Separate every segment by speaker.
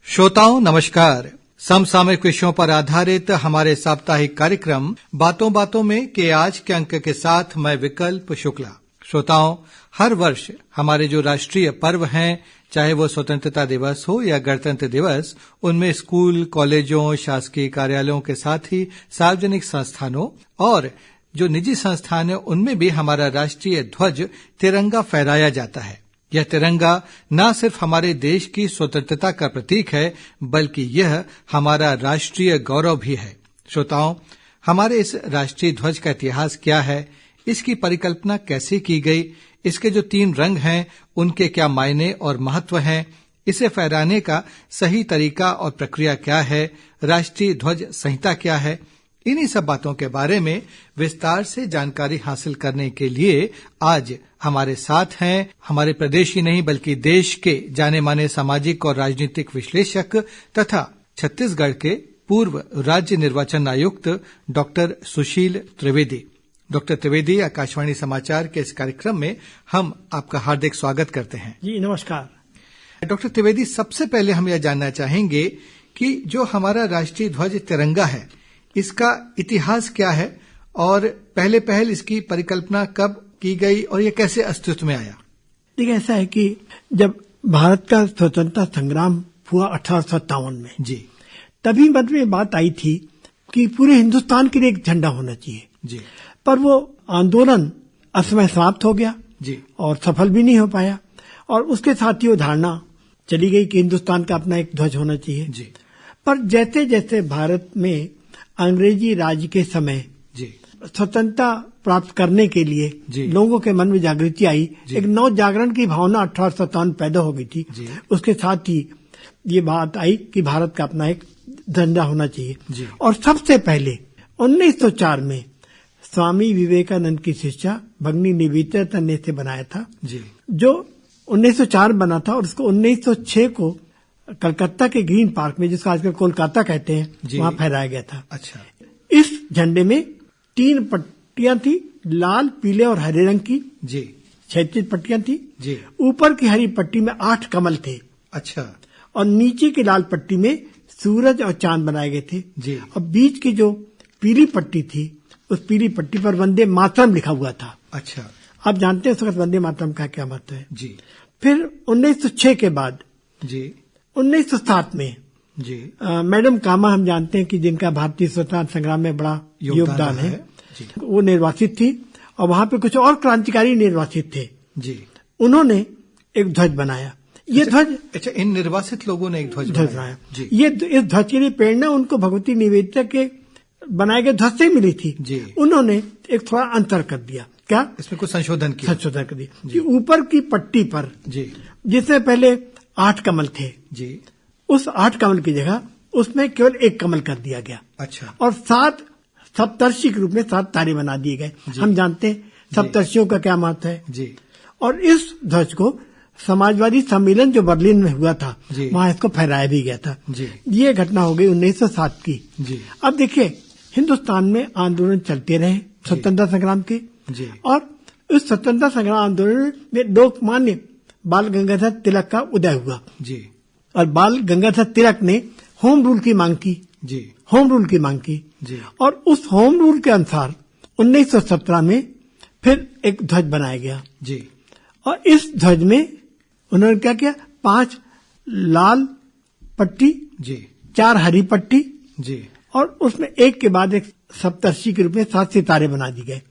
Speaker 1: श्रोताओं नमस्कार। समसामयिक विषयों पर आधारित हमारे साप्ताहिक कार्यक्रम बातों बातों में के आज के अंक के साथ मैं विकल्प शुक्ला। श्रोताओं, हर वर्ष हमारे जो राष्ट्रीय पर्व हैं, चाहे वो स्वतंत्रता दिवस हो या गणतंत्र दिवस, उनमें स्कूल, कॉलेजों, शासकीय कार्यालयों के साथ ही सार्वजनिक संस्थानों और जो निजी संस्थान हैं उनमें भी हमारा राष्ट्रीय ध्वज तिरंगा फहराया जाता है। यह तिरंगा न सिर्फ हमारे देश की स्वतंत्रता का प्रतीक है, बल्कि यह हमारा राष्ट्रीय गौरव भी है। श्रोताओं, हमारे इस राष्ट्रीय ध्वज का इतिहास क्या है, इसकी परिकल्पना कैसे की गई, इसके जो 3 रंग हैं उनके क्या मायने और महत्व हैं, इसे फहराने का सही तरीका और प्रक्रिया क्या है, राष्ट्रीय ध्वज संहिता क्या है, इन्हीं सब बातों के बारे में विस्तार से जानकारी हासिल करने के लिए आज हमारे साथ हैं हमारे प्रदेश ही नहीं बल्कि देश के जाने माने सामाजिक और राजनीतिक विश्लेषक तथा छत्तीसगढ़ के पूर्व राज्य निर्वाचन आयुक्त डॉक्टर सुशील त्रिवेदी। डॉक्टर त्रिवेदी, आकाशवाणी समाचार के इस कार्यक्रम में हम आपका हार्दिक स्वागत करते हैं।
Speaker 2: जी नमस्कार।
Speaker 1: डॉक्टर त्रिवेदी, सबसे पहले हम यह जानना चाहेंगे कि जो हमारा राष्ट्रीय ध्वज तिरंगा है, इसका इतिहास क्या है और पहले पहल इसकी परिकल्पना कब की गई और ये कैसे अस्तित्व में आया?
Speaker 2: देखिए, ऐसा है कि जब भारत का स्वतंत्रता संग्राम हुआ 1857 में, जी, तभी मन में बात आई थी कि पूरे हिंदुस्तान के लिए एक झंडा होना चाहिए। जी, पर वो आंदोलन असमय समाप्त हो गया। जी, और सफल भी नहीं हो पाया। और उसके साथ ही वो धारणा चली गई कि हिंदुस्तान का अपना एक ध्वज होना चाहिए। जी, पर जैसे जैसे भारत में अंग्रेजी राज के समय स्वतंत्रता प्राप्त करने के लिए लोगों के मन में जागृति आई, एक नव जागरण की भावना 1857 पैदा हो गई थी। उसके साथ ही ये बात आई कि भारत का अपना एक झंडा होना चाहिए। और सबसे पहले 1904 में स्वामी विवेकानंद की शिष्या भगिनी निवेदिता ने इसे बनाया था, जो 1904 बना था और उसको 1906 को कलकत्ता के ग्रीन पार्क में, जिसको आजकल कोलकाता कहते हैं, वहां फहराया गया था। अच्छा, इस झंडे में 3 पट्टियां थी, लाल, पीले और हरे रंग की। जी, 36 पट्टियां थी। जी, ऊपर की हरी पट्टी में 8 कमल थे। अच्छा, और नीचे की लाल पट्टी में सूरज और चांद बनाए गए थे। जी, और बीच की जो पीली पट्टी थी, उस पीली पट्टी पर वंदे मातरम लिखा हुआ था। अच्छा, आप जानते हैं उस वक्त वंदे मातरम का क्या महत्व है? जी, फिर 1906 के बाद, जी, 1907 में, जी, मैडम कामा, हम जानते हैं कि जिनका भारतीय स्वतंत्रता संग्राम में बड़ा योगदान है, वो निर्वाचित थी और वहां पे कुछ और क्रांतिकारी निर्वाचित थे। जी, उन्होंने एक ध्वज बनाया। ये ध्वज,
Speaker 1: अच्छा, इन निर्वासित लोगों ने एक ध्वज बनाया।
Speaker 2: ये इस ध्वज के लिए प्रेरणा उनको भगवती निवेदिता के बनाए गए ध्वज से मिली थी। जी, उन्होंने एक थोड़ा अंतर कर दिया। क्या?
Speaker 1: इसमें कुछ संशोधन
Speaker 2: कर दिया कि ऊपर की पट्टी पर, जी, जिससे पहले 8 कमल थे, जी, उस 8 कमल की जगह उसमें केवल 1 कमल कर दिया गया। अच्छा, और 7 सप्तर्षि के रूप में 7 तारे बना दिए गए। हम जानते हैं सप्तर्षियों का क्या महत्व है। जी, और इस ध्वज को समाजवादी सम्मेलन जो बर्लिन में हुआ था, वहां इसको फहराया भी गया था। जी, ये घटना हो गई 1907 की। जी, अब देखिए, हिंदुस्तान में आंदोलन चलते रहे स्वतंत्रता संग्राम के। जी, और इस स्वतंत्रता संग्राम आंदोलन में लोकमान्य बाल गंगाधर तिलक का उदय हुआ। जी, और बाल गंगाधर तिलक ने होम रूल की मांग की। जी, होम रूल की मांग की। जी, और उस होम रूल के अनुसार 1917 में फिर एक ध्वज बनाया गया। जी, और इस ध्वज में उन्होंने क्या किया? 5 लाल पट्टी, जी, 4 हरी पट्टी, जी, और उसमें एक के बाद एक सप्तर्षि के रूप में 7 सितारे बना दिए गए।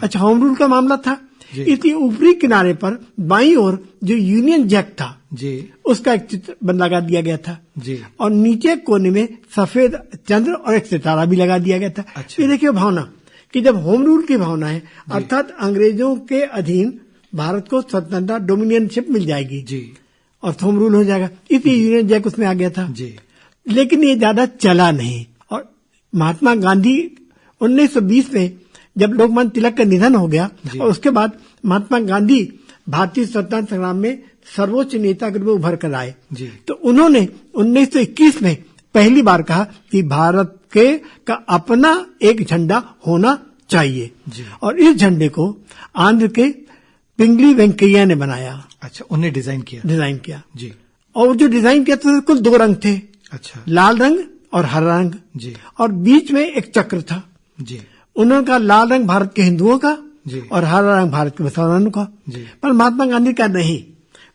Speaker 2: अच्छा, होम रूल का मामला था। इसलिए ऊपरी किनारे पर बाईं ओर जो यूनियन जैक था, जी, उसका एक चित्र लगा दिया गया था। जी, और नीचे कोने में सफेद चंद्र और एक सितारा भी लगा दिया गया था। अच्छा, ये देखिए भावना कि जब होम रूल की भावना है, अर्थात अंग्रेजों के अधीन भारत को स्वतंत्रता, डोमिनियनशिप मिल जाएगी। जी, और होम रूल हो जाएगा, इसलिए यूनियन जैक उसमें आ गया था। जी, लेकिन ये ज्यादा चला नहीं। और महात्मा गांधी 1920 में जब लोकमान्य तिलक का निधन हो गया और उसके बाद महात्मा गांधी भारतीय स्वतंत्रता संग्राम में सर्वोच्च नेता के रूप में उभर कर आए, तो उन्होंने 1921 में पहली बार कहा कि भारत के का अपना एक झंडा होना चाहिए। और इस झंडे को आंध्र के पिंगली वेंकैया ने बनाया।
Speaker 1: अच्छा, उन्होंने डिजाइन किया जी।
Speaker 2: और जो डिजाइन किया था कुल 2 रंग थे।
Speaker 1: अच्छा,
Speaker 2: लाल रंग और हरा रंग
Speaker 1: जी।
Speaker 2: और बीच में एक चक्र था
Speaker 1: जी।
Speaker 2: उन्होंने कहा लाल रंग भारत के हिंदुओं का
Speaker 1: जी
Speaker 2: और हरा रंग भारत के मुसलमानों का
Speaker 1: जी।
Speaker 2: पर महात्मा गांधी का नहीं,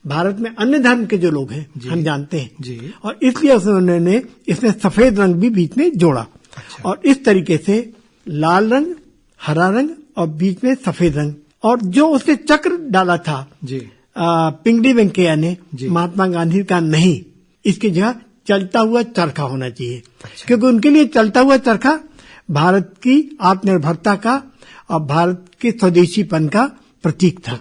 Speaker 2: भारत में अन्य धर्म के जो लोग हैं हम जानते हैं
Speaker 1: जी।
Speaker 2: और इसलिए उन्होंने इसमें सफेद रंग भी बीच में जोड़ा।
Speaker 1: अच्छा।
Speaker 2: और इस तरीके से लाल रंग, हरा रंग और बीच में सफेद रंग, और जो उसने चक्र डाला था
Speaker 1: जी
Speaker 2: पिंगली वेंकैया ने,
Speaker 1: जी।
Speaker 2: महात्मा गांधी का नहीं, इसकी जगह चलता हुआ चरखा होना चाहिए।
Speaker 1: अच्छा।
Speaker 2: क्योंकि उनके लिए चलता हुआ चरखा भारत की आत्मनिर्भरता का और भारत के स्वदेशीपन का प्रतीक था।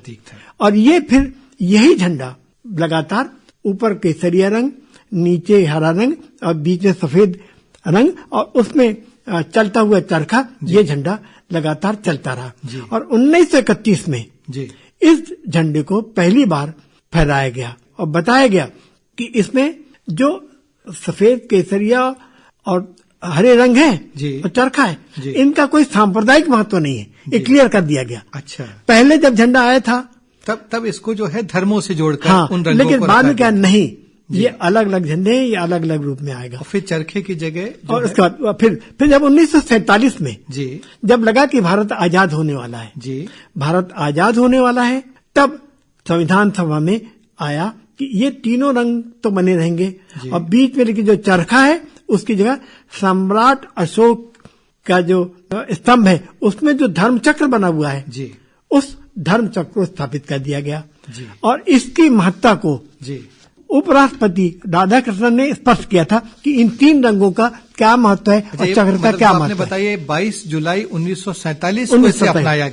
Speaker 2: और ये फिर यही झंडा लगातार ऊपर केसरिया रंग, नीचे हरा रंग और बीच में सफेद रंग और उसमें चलता हुआ चरखा, ये झंडा लगातार चलता रहा। और 1931 में
Speaker 1: जी
Speaker 2: इस झंडे को पहली बार फहराया गया और बताया गया कि इसमें जो सफेद, केसरिया और हरे रंग है और चरखा है, इनका कोई सांप्रदायिक महत्व नहीं है, ये क्लियर कर दिया गया।
Speaker 1: अच्छा,
Speaker 2: पहले जब झंडा आया था
Speaker 1: तब इसको जो है धर्मों से जोड़कर उन रंगों
Speaker 2: लेकिन
Speaker 1: को
Speaker 2: बाद में क्या नहीं, ये अलग अलग झंडे, ये अलग अलग रूप में आएगा।
Speaker 1: और फिर चरखे की जगह
Speaker 2: और उसके बाद फिर जब 1947 में
Speaker 1: जी
Speaker 2: जब लगा कि भारत आजाद होने वाला है, भारत आजाद होने वाला है, तब संविधान सभा में आया कि ये तीनों रंग तो बने रहेंगे और बीच में लेकिन जो चरखा है उसकी जगह सम्राट अशोक का जो स्तंभ है उसमें जो धर्म चक्र बना हुआ है उस धर्म चक्र को स्थापित कर दिया गया। और इसकी महत्ता को उपराष्ट्रपति राधाकृष्णन ने स्पष्ट किया था कि इन 3 रंगों का क्या महत्व है और चक्र का क्या महत्व है।
Speaker 1: बताइए 22 जुलाई 1947 को इसे अपनाया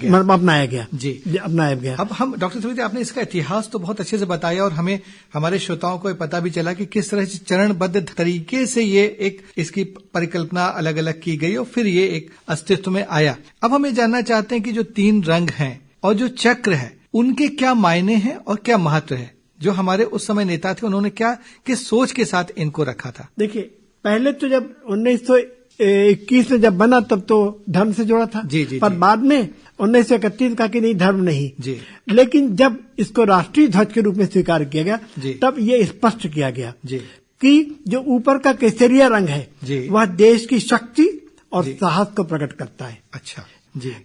Speaker 1: गया जी
Speaker 2: अपनाया गया।
Speaker 1: अब हम डॉक्टर त्रिवेदी, आपने इसका इतिहास तो बहुत अच्छे से बताया और हमें हमारे श्रोताओं को पता भी चला कि किस तरह से चरणबद्ध तरीके से ये एक इसकी परिकल्पना अलग अलग की गई और फिर ये एक अस्तित्व में आया। अब हमें जानना चाहते हैं कि जो 3 रंग हैं और जो चक्र है उनके क्या मायने हैं और क्या महत्व है। जो हमारे उस समय नेता थे उन्होंने क्या किस सोच के साथ इनको रखा था।
Speaker 2: देखिए, पहले तो जब 1921 में जब बना तब तो धर्म से जोड़ा था पर बाद में 1931 का कि नहीं, धर्म नहीं लेकिन जब इसको राष्ट्रीय ध्वज के रूप में स्वीकार किया गया तब ये स्पष्ट किया गया कि जो ऊपर का केसरिया रंग है वह देश की शक्ति और साहस को प्रकट करता है।
Speaker 1: अच्छा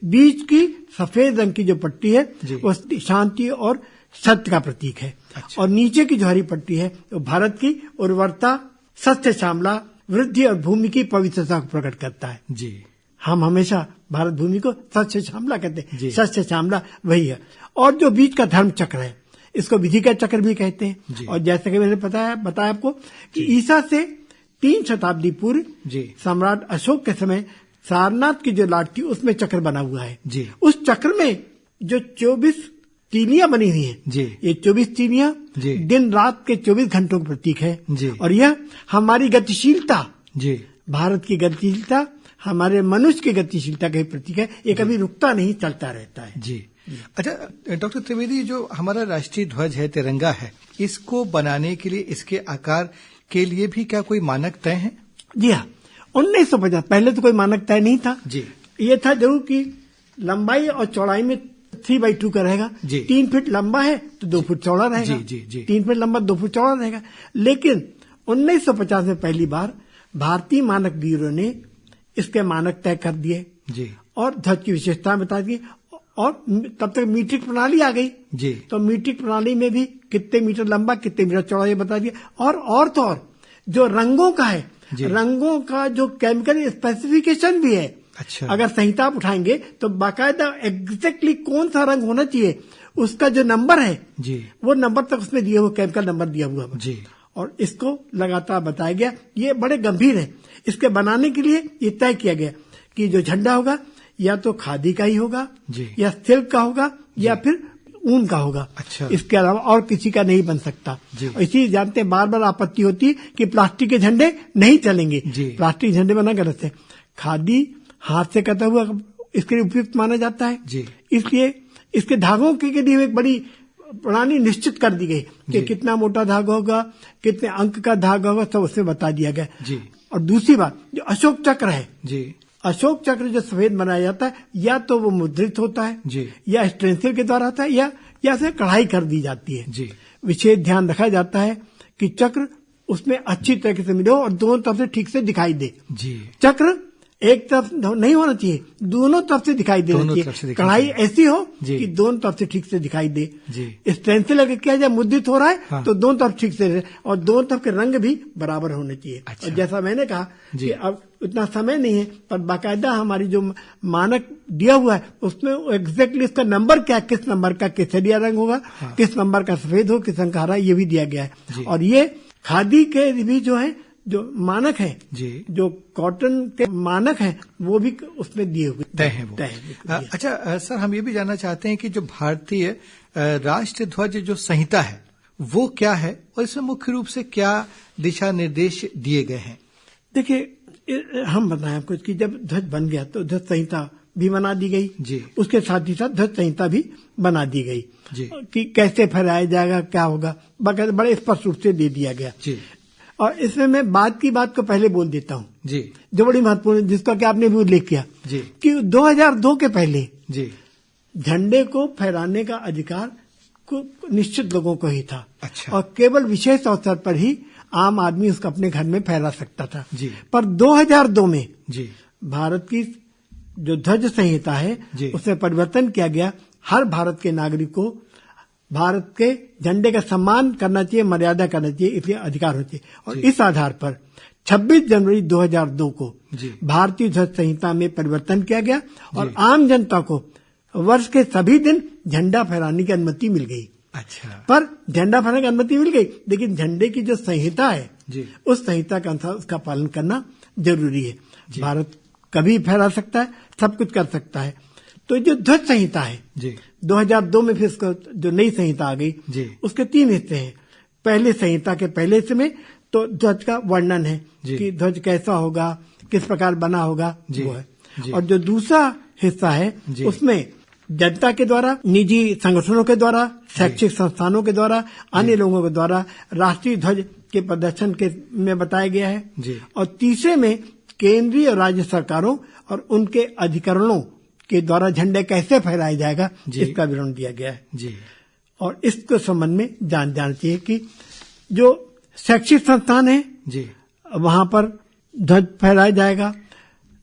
Speaker 2: बीच की सफेद रंग की जो पट्टी है वो शांति और सत्य का प्रतीक है। अच्छा। और नीचे की जो हरी पट्टी है वो भारत की उर्वरता, सत्य श्यामला, वृद्धि और भूमि की पवित्रता को प्रकट करता है। हम हमेशा भारत भूमि को सत्य श्यामला कहते हैं, सत्य श्यामला वही है। और जो बीच का धर्म चक्र है इसको विधि का चक्र भी कहते हैं। और जैसे कि मैंने बताया आपको कि ईसा से 3 शताब्दी पूर्व सम्राट अशोक के समय सारनाथ की जो लाट थी उसमें चक्र बना हुआ है। उस चक्र में जो 24 तीलियां बनी हुई हैं, ये 24 तीलियां दिन रात के 24 घंटों का प्रतीक है। और यह हमारी गतिशीलता, भारत की गतिशीलता, हमारे मनुष्य की गतिशीलता का प्रतीक है। ये कभी रुकता नहीं, चलता रहता है।
Speaker 1: अच्छा डॉक्टर त्रिवेदी, जो हमारा राष्ट्रीय ध्वज है, तिरंगा है, इसको बनाने के लिए, इसके आकार के लिए भी क्या कोई मानक तय है?
Speaker 2: जी हाँ, 1950 पहले तो कोई मानक तय नहीं था। ये था जरूर कि लंबाई और चौड़ाई में 3/2 का रहेगा। 3 फीट लंबा है तो 2 फुट चौड़ा रहेगा। 3 फीट लंबा 2 फुट चौड़ा रहेगा। लेकिन 1950 में पहली बार भारतीय मानक ब्यूरो ने इसके मानक तय कर दिए और ध्वज की विशेषता बता दी। और तब तक मीट्रिक प्रणाली आ गई तो मीट्रिक प्रणाली में भी कितने मीटर लंबा, कितने मीटर चौड़ा ये बता दिया। और तो और जो रंगों का है, रंगों का जो केमिकल स्पेसिफिकेशन भी है। अच्छा। अगर संहिता आप उठाएंगे तो बाकायदा एग्जैक्टली कौन सा रंग होना चाहिए उसका जो नंबर है वो नंबर तक उसमें दिया हुआ, केमिकल नंबर दिया हुआ है। और इसको लगातार बताया गया। ये बड़े गंभीर है। इसके बनाने के लिए ये तय किया गया कि जो झंडा होगा या तो खादी का ही होगा या सिल्क का होगा या फिर ऊन का होगा। अच्छा। इसके अलावा और किसी का नहीं बन सकता। इसी जानते हैं, बार बार आपत्ति होती है कि प्लास्टिक के झंडे नहीं चलेंगे। प्लास्टिक झंडे बना गलत है। खादी हाथ से कटा हुआ इसके लिए उपयुक्त माना जाता है। इसलिए इसके धागों के लिए एक बड़ी प्रणाली निश्चित कर दी गई कि कितना मोटा धागा होगा, कितने अंक का धागा होगा, सब उसमें बता दिया गया। और दूसरी बात, जो अशोक चक्र है, अशोक चक्र जो सफेद बनाया जाता है या तो वो मुद्रित होता है या स्टेंसिल के द्वारा होता है या या से कढ़ाई कर दी जाती है
Speaker 1: जी।
Speaker 2: विशेष ध्यान रखा जाता है कि चक्र उसमें अच्छी तरीके से मिले और दोनों तरफ से ठीक से दिखाई दे
Speaker 1: जी।
Speaker 2: चक्र एक तरफ नहीं होना चाहिए, दोनों तरफ से दिखाई देना चाहिए। कढ़ाई ऐसी हो कि दोनों तरफ से ठीक से दिखाई दे। इस पेंसिल अगर किया जाए मुद्रित हो रहा है हाँ। तो दोनों तरफ ठीक से और दोनों तरफ के रंग भी बराबर होने चाहिए। अच्छा। और जैसा मैंने कहा कि अब इतना समय नहीं है, पर बाकायदा हमारी जो मानक दिया हुआ है उसमें एग्जैक्टली इसका नंबर क्या, किस नंबर का केसरिया रंग होगा हाँ। किस नंबर का सफेद हो, किस रंग का हरा, ये भी दिया गया है। और ये खादी के भी जो है जो मानक है जी, जो कॉटन के मानक है वो भी उसमें दिए हुए
Speaker 1: तय है वो। अच्छा सर, हम ये भी जानना चाहते हैं कि जो भारतीय राष्ट्र ध्वज जो संहिता है वो क्या है और इसमें मुख्य रूप से क्या दिशा निर्देश दिए गए हैं?
Speaker 2: देखिए, हम बताएं आपको कि जब ध्वज बन गया तो ध्वज संहिता भी बना दी गई जी। उसके साथ ही साथ ध्वज संहिता भी बना दी गई जी। कि कैसे फहराया जाएगा, क्या होगा, बड़े स्पष्ट रूप से दे दिया गया जी। और इसमें मैं बात को पहले बोल देता हूँ जी, जो बड़ी महत्वपूर्ण, जिसका कि आपने भी उल्लेख किया जी, कि 2002 के पहले जी झंडे को फहराने का अधिकार निश्चित लोगों को ही था। अच्छा। और केवल विशेष अवसर पर ही आम आदमी उसको अपने घर में फहरा सकता था जी। पर 2002 में जी भारत की जो ध्वज संहिता है उसमें परिवर्तन किया गया। हर भारत के नागरिक को भारत के झंडे का सम्मान करना चाहिए, मर्यादा करना चाहिए, इसलिए अधिकार होना चाहिए। और इस आधार पर 26 जनवरी 2002 को भारतीय ध्वज संहिता में परिवर्तन किया गया और आम जनता को वर्ष के सभी दिन झंडा फहराने की अनुमति मिल गई। अच्छा। पर झंडा फहराने की अनुमति मिल गई, लेकिन झंडे की जो संहिता है उस संहिता के अनुसार उसका पालन करना जरूरी है। भारत कभी फहरा सकता है, सब कुछ कर सकता है। तो जो ध्वज संहिता है जी 2002 में फिर उसको जो नई संहिता आ गई जी, उसके 3 हिस्से हैं। पहले संहिता के पहले हिस्से में तो ध्वज का वर्णन है कि ध्वज कैसा होगा, किस प्रकार बना होगा वो है जी। और जो दूसरा हिस्सा है उसमें जनता के द्वारा, निजी संगठनों के द्वारा, शैक्षिक संस्थानों के द्वारा, अन्य लोगों के द्वारा राष्ट्रीय ध्वज के प्रदर्शन के में बताया गया है जी। और तीसरे में केंद्रीय और राज्य सरकारों और उनके अधिकरणों के द्वारा झंडे कैसे फहराया जाएगा इसका विवरण दिया गया है जी। और इसके संबंध में जानना चाहिए कि जो शैक्षिक संस्थान है जी वहां पर ध्वज फहराया जाएगा,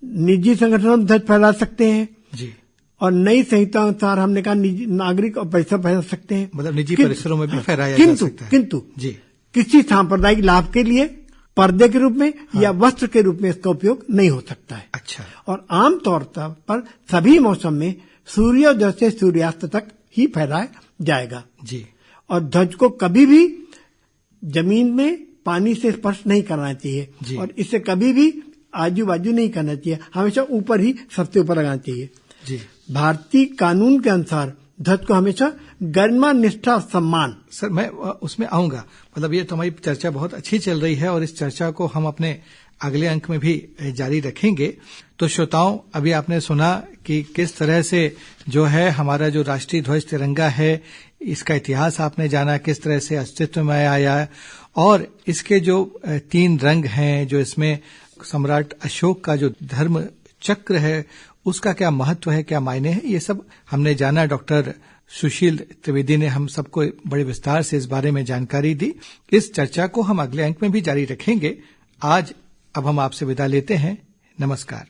Speaker 2: निजी संगठनों में ध्वज फहरा सकते हैं जी। और नई संहिता अनुसार हमने कहा निजी नागरिक और परिसर फहरा सकते हैं, मतलब निजी परिसरों में भी फहराया जा सकता है। किंतु जी किसी सांप्रदायिक लाभ के लिए पर्दे के रूप में या वस्त्र के रूप में इसका उपयोग नहीं हो सकता है। अच्छा। और आमतौर पर सभी मौसम में सूर्योदय से सूर्यास्त तक ही फहराया जाएगा जी। और ध्वज को कभी भी जमीन में पानी से स्पर्श नहीं करना चाहिए जी। और इसे कभी भी आजू बाजू नहीं करना चाहिए, हमेशा ऊपर ही सबसे ऊपर लगाना चाहिए जी। भारतीय कानून के अनुसार ध्वज को हमेशा गरिमा, निष्ठा और सम्मान। सर, मैं उसमें आऊंगा, मतलब ये तो हमारी चर्चा बहुत अच्छी चल रही है और इस चर्चा को हम अपने अगले अंक में भी जारी रखेंगे। तो श्रोताओं, अभी आपने सुना कि किस तरह से जो है हमारा जो राष्ट्रीय ध्वज तिरंगा है इसका इतिहास आपने जाना, किस तरह से अस्तित्व में आया और इसके जो 3 रंग हैं, जो इसमें सम्राट अशोक का जो धर्म चक्र है उसका क्या महत्व है, क्या मायने हैं, ये सब हमने जाना। डॉक्टर सुशील त्रिवेदी ने हम सबको बड़े विस्तार से इस बारे में जानकारी दी। इस चर्चा को हम अगले अंक में भी जारी रखेंगे। आज अब हम आपसे विदा लेते हैं। नमस्कार।